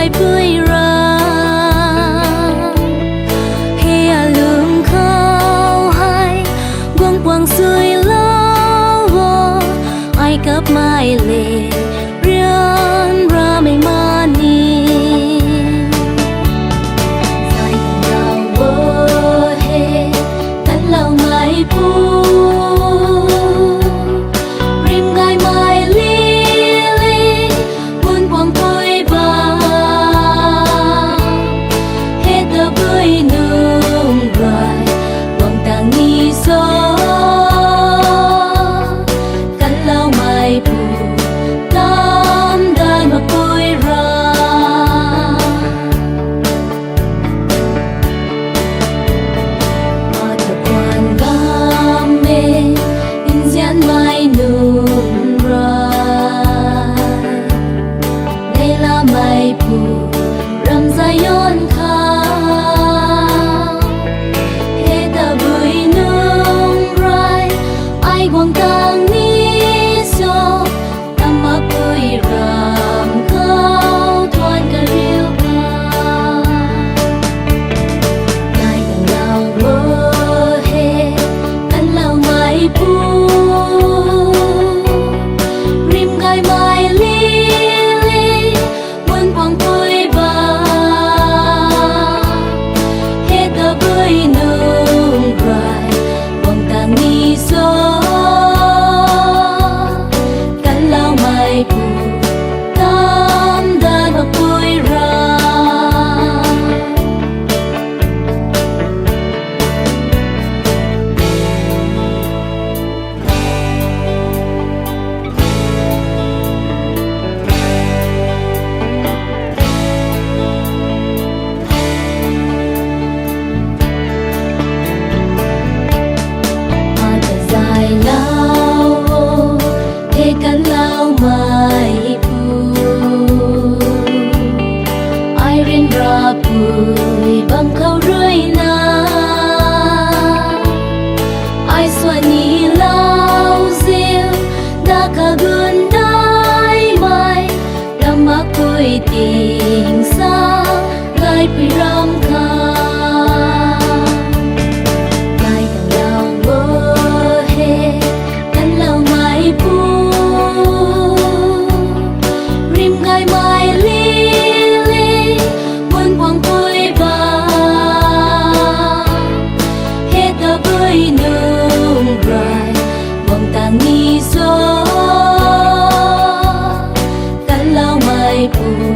mai bơi ra hè lương khao hai quăng quăng xuôi lao vô ai cấp mai lệ rian ra mình mani dài ngào bơ he cắn lao mai pu mai pu ram zayon kha he ta bui nung rai ai quang tang ni so tama pui ram khao thoan ka riu ka nai tang lao wo he kan lao mai pu rim gai mai li bụi bằng khâu rơi na ai xoa nhị lao riêng đã cả gần đai mai đam mắc tuổi tình xa gai pi ram kha gai thằng lao bơ he cắn lao mai pu rim gai mai li ni gió cắn lao mai pu